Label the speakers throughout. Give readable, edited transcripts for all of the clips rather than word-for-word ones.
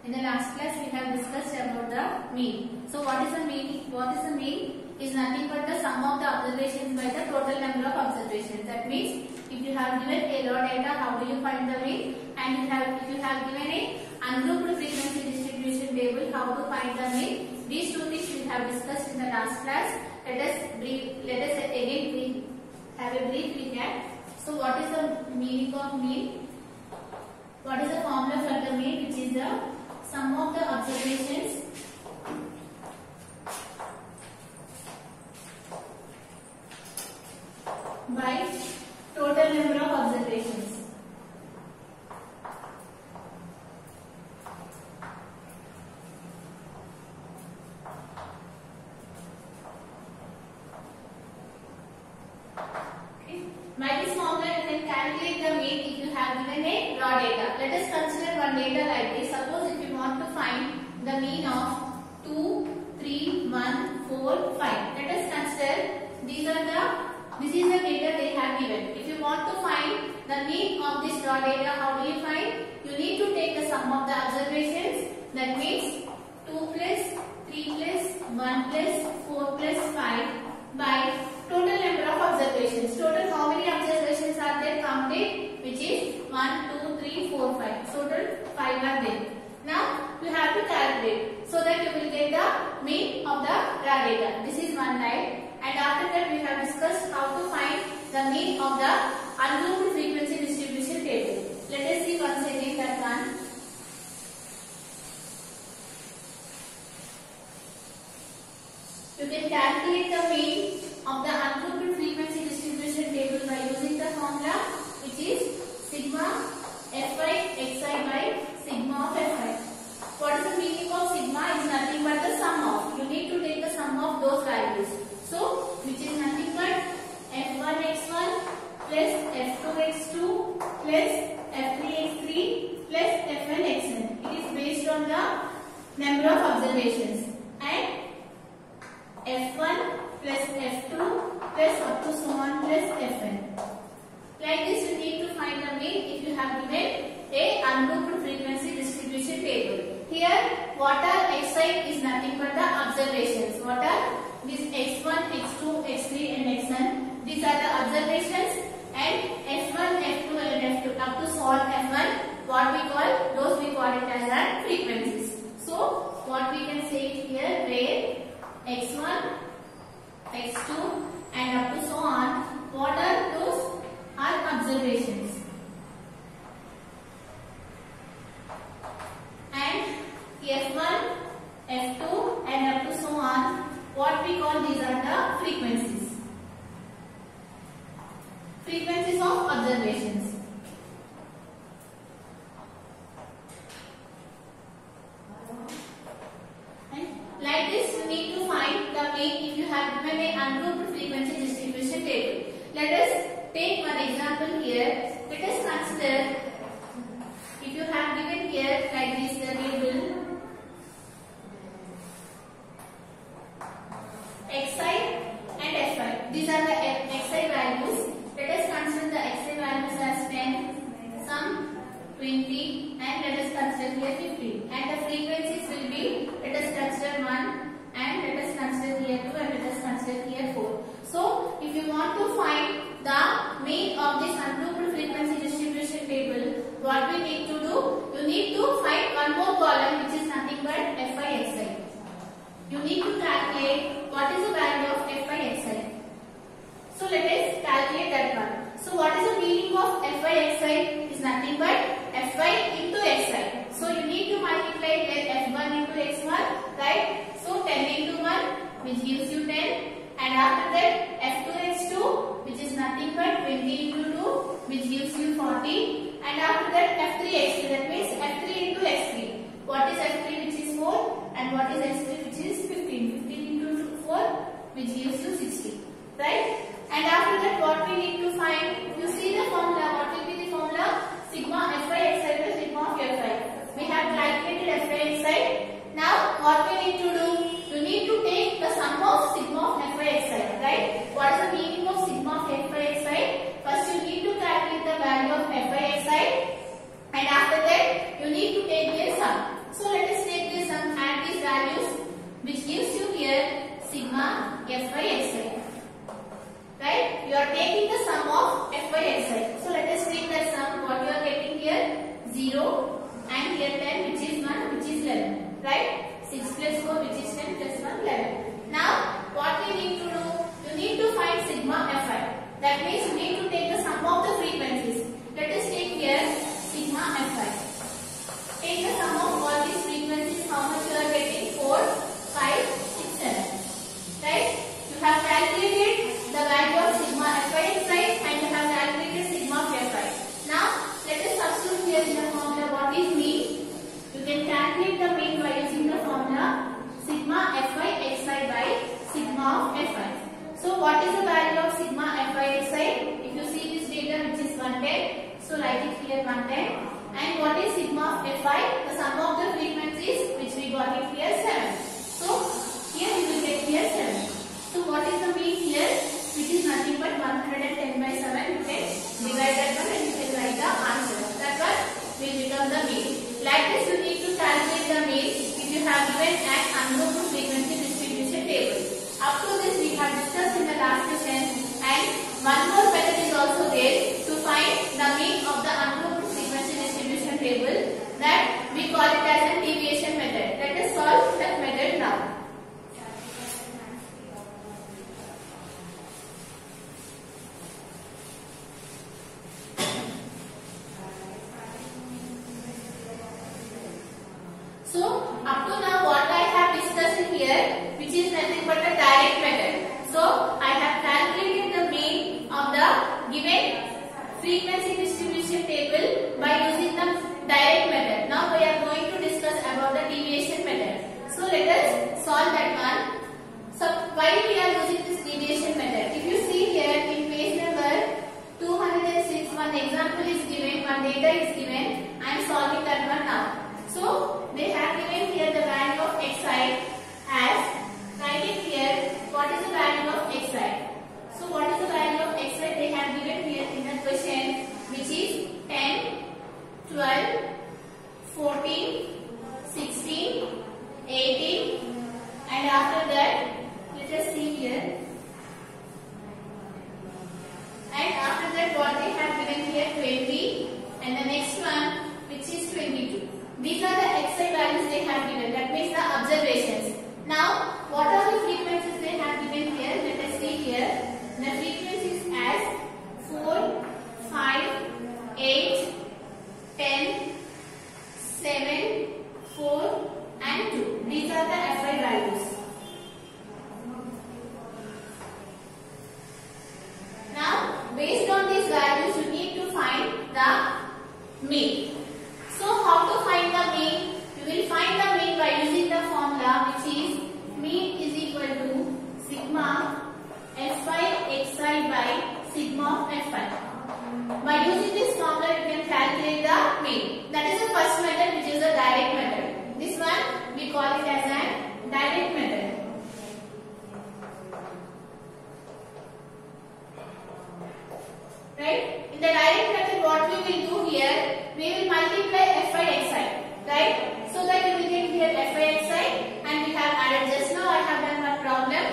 Speaker 1: In the last class we have discussed about the mean. So what is the mean? What is the mean? Is nothing but the sum of the observations by the total number of observations. That means if you have given a raw data, how do you find the mean? And if you have given a ungrouped frequency distribution table, how to find the mean? These two things we have discussed in the last class. Let us again have a brief recap. So what is the meaning of mean? What is the formula for the mean? Which is the sum of the observations by total number of observations. Okay. By this formula you can calculate the mean if you have given a raw data. Let us consider one data like this. Suppose if you want to find the mean of 2, 3, 1, 4, 5. Let us consider this is the data they have given. If you want to find the mean of this raw data, how do you find? You need to take the sum of the observations. That means 2 plus 3 plus 1 plus 4 plus 5 by total number of observations. Total how many observations are there counted? Which is 1, 2, 3, 4, 5. Total 5 are there. Now you have to calculate so that you will get the mean of the raw data. This is one type. And after that we have discussed how to find the mean of the ungrouped frequency distribution table. Let us see once again that one. You can calculate the mean of the ungrouped frequency distribution table by using the formula which is sigma fi xi by sigma of fi. What is the meaning of sigma? Is nothing but the sum of. You need to take the sum of those values. So, which is nothing but f1 x1 plus f2 x2 plus f3 x3 plus fn xn. It is based on the number of observations. And f1 plus f2 plus up to so on plus fn. Like this you need to find the mean if you have given a ungrouped frequency distribution table. Here what are xi is nothing but the observations. What are these x1, x2, x3 and xn? These are the observations, and f1, f2 and f2 up to so on f1. What we call? Those we call it as our frequencies. So what we can say here, where x1, x2 and up to so on, what are those? Are observations. And f1, f2 and up to so on, what we call? These are the frequencies. Frequencies of observations. And like this you need to find the mean if you have given a ungrouped frequency distribution table. Let us take one example here. Let us consider if you have given here like this the table xi and fi. These are the xi values. Let us consider the xi values as 10, some 20 and let us consider here 15. And the frequencies will be, let us consider 1 and let us consider here 2 and let us consider here 4. So if you want to find the mean of this ungrouped frequency distribution table, what we need to do? You need to find one more column which is nothing but fi xi. You need to calculate what is the value of fi xi. So let us calculate that one. So what is the meaning of fi xi? Is nothing but fi into xi. So you need to multiply f1 into x1, right? So 10 into 1 which gives you 10. And after that f2 x2 which is nothing but 20 into 2 which gives you 40. And after that f3 x3, that means f3 into x3. What is f3 which is 4 and what is x3 which is 15. 15 into 4 which gives you 60. Right? And after that what we need to find? You see the formula. What will be the formula? Sigma fi xi by sigma of fi. We have calculated fi xi. Now what we need to do? You need to take the sum of sigma of fi xi. Right? What is the meaning of sigma of fi xi? First sigma Fi Xi. Right? You are taking the sum of Fi Xi. So let us take the sum. What you are getting here? 0 and here 10, which is 1, which is 11. Right? 6 plus 4, which is 10 plus 1, 11. Now what we need to do? You need to find sigma Fi. That means you need to take the sum of the frequencies. Let us take here sigma Fi. Take the sum of all these frequencies. How much you are getting? 4, 5, 6, 7. Right? You have calculated the value of sigma Fi Xi and you have calculated sigma Fi. Now let us substitute here in the formula what is mean. You can calculate the mean by using the formula sigma Fi Xi by sigma of Fi. So what is the value of sigma Fi Xi? If you see this data, which is 110, so write it here 110. And what is sigma of Fi? The sum of the frequencies, which we got it here 7. So here you will get here 7. So what is the mean here? Which is nothing but 110 by 7. You can divide that one and you can write the answer. That one will become the mean. Like this, you need to calculate the mean if you have given an unknown frequency distribution table. Up to this we have discussed in the last session, and one more method is also there to find the mean of the unknown frequency distribution table, that we call it as a deviation method. Let us solve that method now. So up to now what I have discussed here, which is nothing but a direct method. So I have calculated the mean of the given frequency distribution table by using the direct method. Now we are going to discuss about the deviation method. So let us solve that one. So why we are using this deviation method? If you see here in page number 206, one example is given, one data is given. I am solving that one now. So they have given here the value of Xi as, write it here, what is the value of Xi? So what is the value of Xi they have given here in the question, which is 10, 12, 14, 16, 18, and after that, let us see here. And after that what they have given here 20, and the next one which is 22. These are the Xi values they have given, that means the observations. Now, what are the frequencies they have given here? Let us see here. The frequencies as 4, 5, 8, 10, 7, 4 and 2. These are the Fi values. Now, based on these values, you need to find the mean. So how to find the mean? You will find the mean by using the formula, which is mean is equal to sigma Fi Xi by sigma of Fi. By using this formula, you can calculate the mean. That is the first method, which is a direct method. This one we call it as a direct method. Right? In the direct method, what we will do here, we will multiply Fi Xi, right? So that you will get here Fi Xi, and we have added just now. I have done one problem.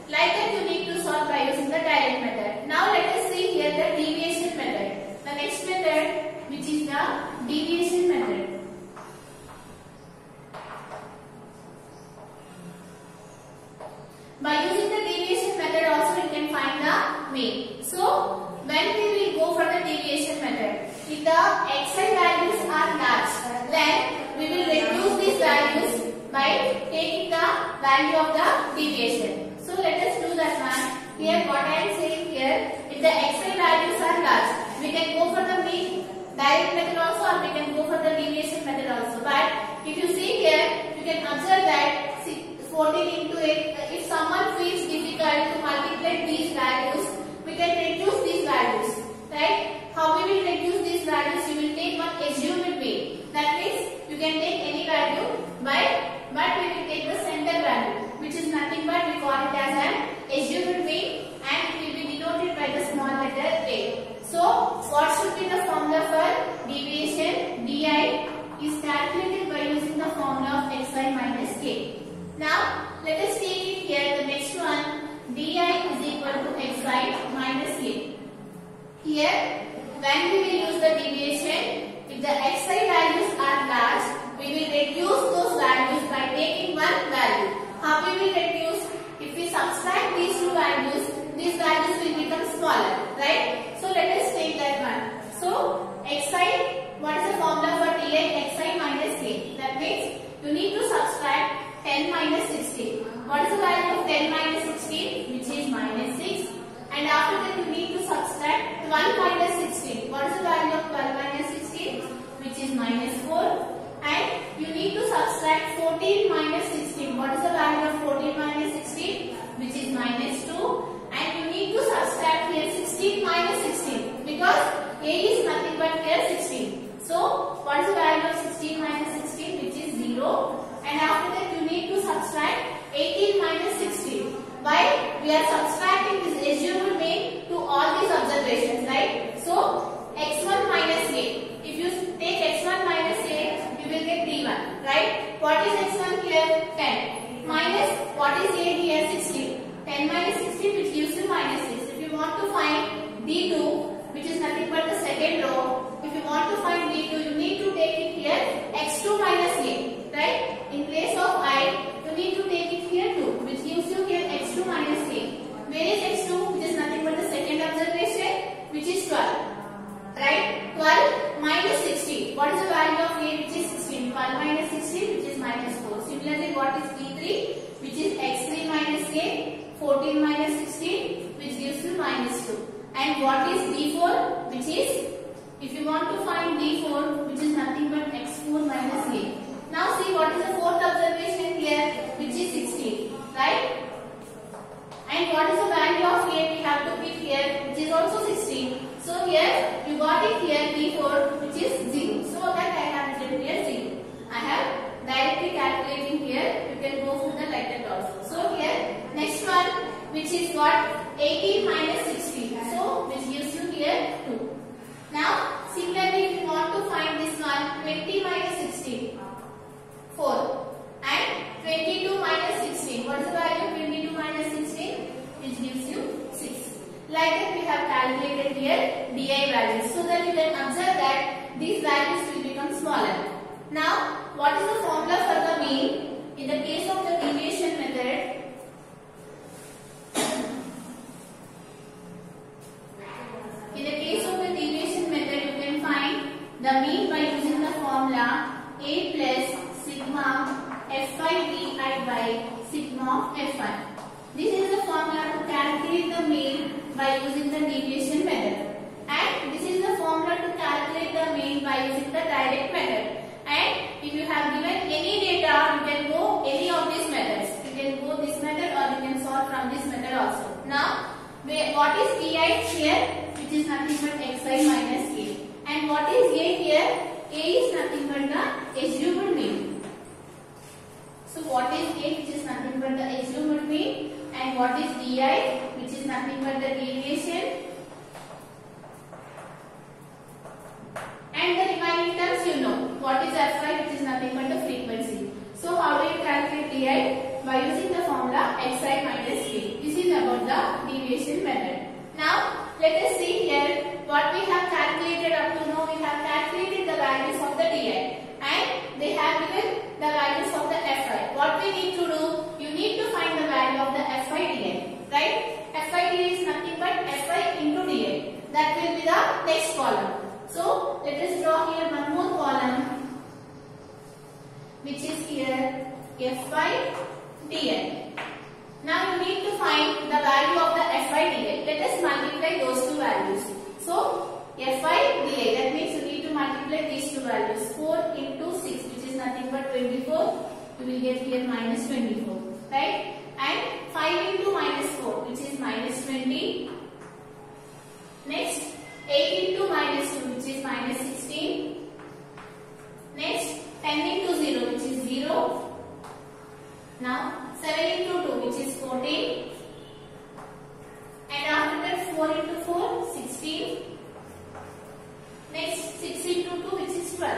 Speaker 1: Like that, you need to solve by using the direct method. Now let us see here the deviation method. The next method, which is the deviation method. By using the deviation method, also you can find the mean. So when we will go for the deviation method, if the Xi values are large, then we will reduce these values by taking the value of the deviation. So let us do that one. Here what I am saying here, if the Xi values are large, we can go for the mean direct method also, or we can go for the deviation method also. But if you see here, you can observe that 14 into 8, if someone feels difficult to multiply these values, we can reduce these values, right? How we will reduce these values? You will take one assumed mean. That means you can take any value, but we will take the center value, which is nothing but we call it as an assumed mean, and it will be denoted by the small letter a. So what should be the formula for deviation? Di is calculated by using the formula of Xi minus k. Now let us take it here, the next one. here when we will use the deviation, if the xi values are large, we will reduce those values by taking one value. How we will reduce? If we subtract these two values, these values will become smaller, right? So let us take that one. So xi, what is the formula for di? Xi minus k. That means you need to subtract 10 minus 16. What is the value of 10 minus 16? Which is minus 6. And after that you need to subtract 12 minus 16. What is the value of 12 minus 16? Which is minus 4. And you need to subtract 14 minus 16. What is the value of 14 minus 16? Which is minus 2. And you need to subtract here 16 minus 16. Because a is nothing but here 16. So what is the value of 16 minus 16? Which is 0. And after that you need to subtract 18 minus 16. Why? We are subtracting this assumed mean to all these observations, right? So x1 minus a. If you take x1 minus a, you will get d1, right? What is x1 here? 10. Minus what is a here? 16. 10 minus 16 which gives you minus 6. If you want to find d2, which is nothing but the second row, if you want to find d2, you need to take it here x2 minus a, right? In place of I, you need to take it here 2, which gives you here x2 minus a. Where is x2? Which is nothing but the second observation, which is 12, right? 12 minus 16. What is the value of a? Which is 16. 12 minus 16, which is minus 4. Similarly, what is d3? Which is x3 minus a. 14 minus 16, which gives you minus 2. And what is d4? Which is, if you want to find d4, which is nothing but x4 minus a. Now see what is the fourth observation here, which is 16, right? And what is the value of a? We have to keep here, which is also 16. So here you got it here d4, which is 0. So that I have written here 0. I have directly calculating here. You can go through the like that also. So here next one, which is what? 18 minus 16. So which gives you here 2. Now similarly, if you want to find this one, 20 minus 16, 4. And 22 minus 16. What is the value of 22 minus 16? Which gives you 6. Like that we have calculated here di values. So that you can observe that these values will become smaller. Now what is the formula for the mean? In the case of the deviation method, the mean by using the formula a plus sigma f5 di by sigma of f1. This is the formula to calculate the mean by using the deviation method. And this is the formula to calculate the mean by using the direct method. And if you have given any data, you can go any of these methods. You can go this method or you can solve from this method also. Now, what is di here? Which is nothing but xi minus k. And what is a here? A is nothing but the assumed mean. So what is a? Which is nothing but the assumed mean. And what is di? Which is nothing but the deviation. And the remaining terms you know. What is f5? Which is nothing but the frequency. So how do you calculate di? By using the formula xi minus k. This is about the deviation method. Now let us see here what we have calculated up to now. We have calculated the values of the di and they have given the values of the fi. What we need to do? You need to find the value of the fi di, right? Fi di is nothing but fi into di. That will be the next column. So let us draw here one more column, which is here fi di. Now you need to find the value of the fi di. Let us multiply those two values. So fi di, that means you need to multiply these two values. 4 into 6, which is nothing but 24. You will get here minus 24, right? And 5 into minus 4, which is minus 20. Next 8 into minus 2, which is minus 16. Next 10 into 0, which is 0. Now 7 into 2, which is 14. And after that 4 into 4, 16. Next 6 into 2, which is 12.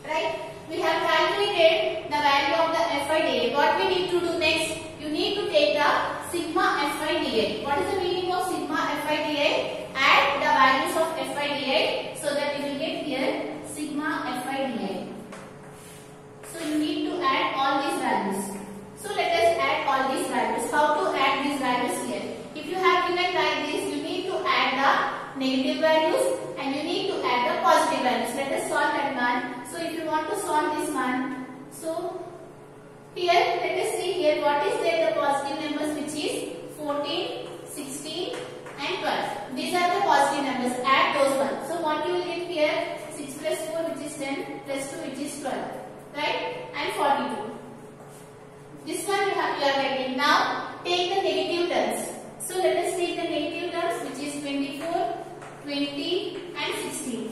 Speaker 1: Right? We have calculated the value of the fi di. What we need to do next? You need to take the sigma fi di. What is the meaning of sigma fi di? values of Fi di, so that you will get here sigma Fi di. So you need to add all these values. So let us add all these values. How to add these values here? If you have given like this, you need to add the negative values and you need to add the positive values. Let us solve that one. So if you want to solve this one, so here let us see here what is there, the positive numbers, which is 14, 16 and 12. These are the positive numbers. Add those ones. So what you will get here, 6 plus 4 which is 10 plus 2 which is 12, right, and 42. This one you are getting. Now take the negative terms. So let us take the negative terms, which is 24, 20 and 16.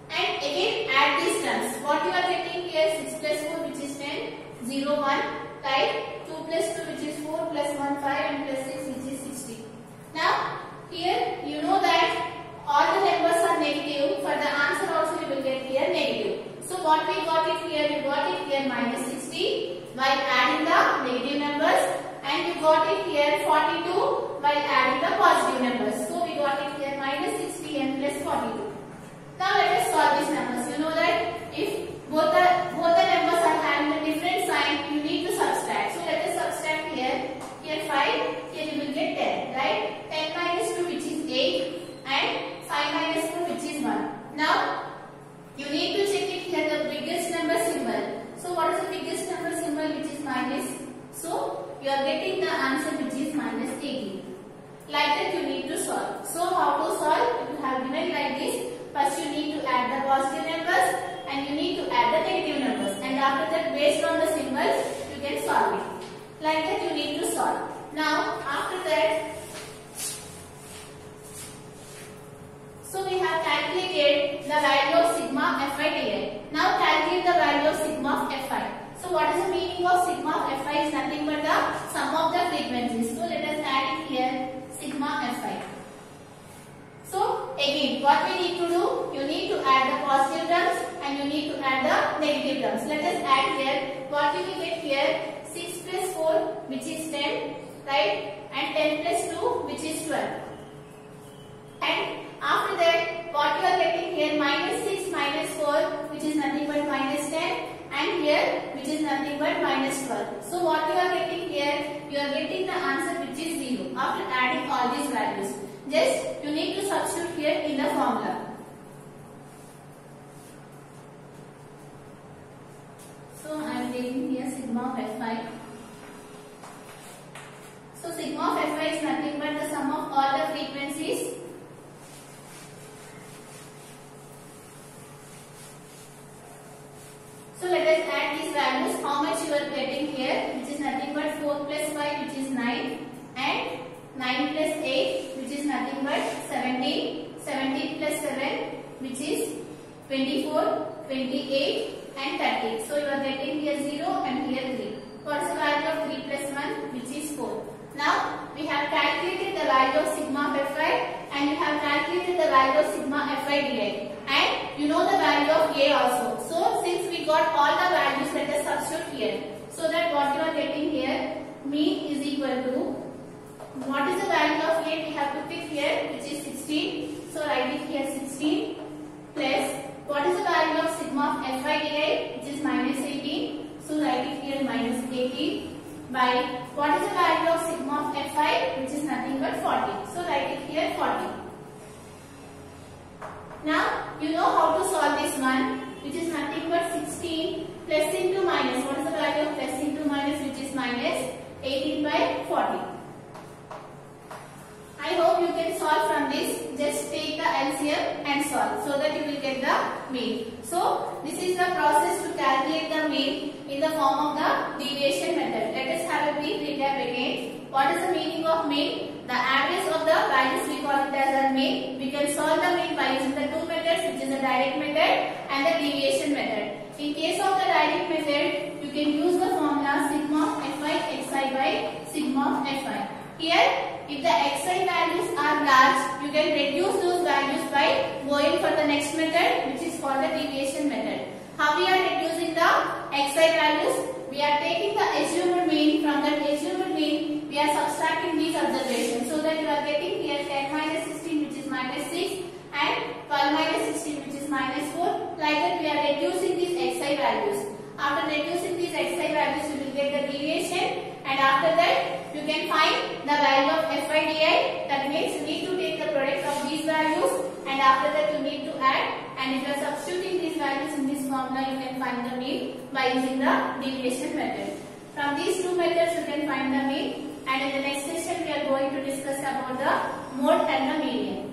Speaker 1: And again add these terms. What you are getting here, 6 plus 4 which is 10, 0, 1, right, 2 plus 2 which is 4 plus 1, 5 and plus 6 which is 16. Now here you know that all the numbers are negative. For the answer also you will get here negative. So what we got it here, we got it here minus 60 while adding the negative numbers, and you got it here 42 while adding the positive numbers. So we got it here minus 60 and plus 42. Now let us solve these numbers. You know that if both the numbers are having a different sign, you need to subtract. So let us subtract here. Here 5, here you will get 10, right? 10 minus 2 which is 8 and 5 minus 4 which is 1. Now you need to check it here, the biggest number symbol. So what is the biggest number symbol, which is minus? So you are getting the answer which is minus 18. Like that you need to solve. So how to solve? If you have given like this, first you need to add the positive numbers and you need to add the negative numbers, and after that based on the symbols you can solve it. Like that you need to solve. Now after that, so we have calculated the value of sigma Fi di. Now calculate the value of sigma of Fi. So what is the meaning of sigma of Fi? Is nothing but the sum of the frequencies. So let us add it here, sigma Fi. So again what we need to do, you need to add the positive terms and you need to add the negative terms. Let us add here, what we will get here, 6 plus 4 which is 10, right, and 10 plus 2 which is 12. And after that, what you are getting here, minus 6 minus 4 which is nothing but minus 10, and here which is nothing but minus 12. So what you are getting here, you are getting the answer which is 0 after adding all these values. Just you need to substitute here in the formula. So I am taking here sigma of Fi. So sigma of Fi is nothing but the sum of all the frequencies . So let us add these values. How much you are getting here, which is nothing but 4 plus 5 which is 9, and 9 plus 8 which is nothing but 17, 17 plus 7 which is 24, 28 and 30. So you are getting here 0 and here 3. What is the value of 3 plus 1 which is 4. Now we have calculated the value of sigma of Fi and you have calculated the value of sigma Fi di, and you know the value of A also. So since we got all the values, let us substitute here. So that what you are getting here, mean is equal to, what is the value of A? We have to pick here, which is 16. So write it here 16 plus, what is the value of sigma of Fi di, which is minus 18. So write it here minus 18 by, what is the value of sigma of Fi, which is nothing but 40. So write it here 40. Now you know how to solve this one, which is nothing but 16 plus into minus. What is the value of plus into minus, which is minus 18 by 40. I hope you can solve from this. Just take the LCM and solve so that you will get the mean. So this is the process to calculate the mean in the form of the deviation method. Let us have a brief recap again. What is the meaning of mean? The average of the values, we call it as a mean. We can solve the mean by using the two methods, which is the direct method and the deviation method. In case of the direct method, you can use the formula sigma of Fi xi by sigma of Fi. Here, if the xi values are large, you can reduce those values by going for the next method, which is called the deviation method. How we are reducing the xi values? We are taking the assumed mean. From that assumed mean, we are subtracting these observations, so that you are getting here 10 minus 16 which is minus 6 You can find the value of Fi di. That means you need to take the product of these values and after that you need to add, and if you are substituting these values in this formula, you can find the mean by using the deviation method. From these two methods you can find the mean, and in the next session we are going to discuss about the mode and the median.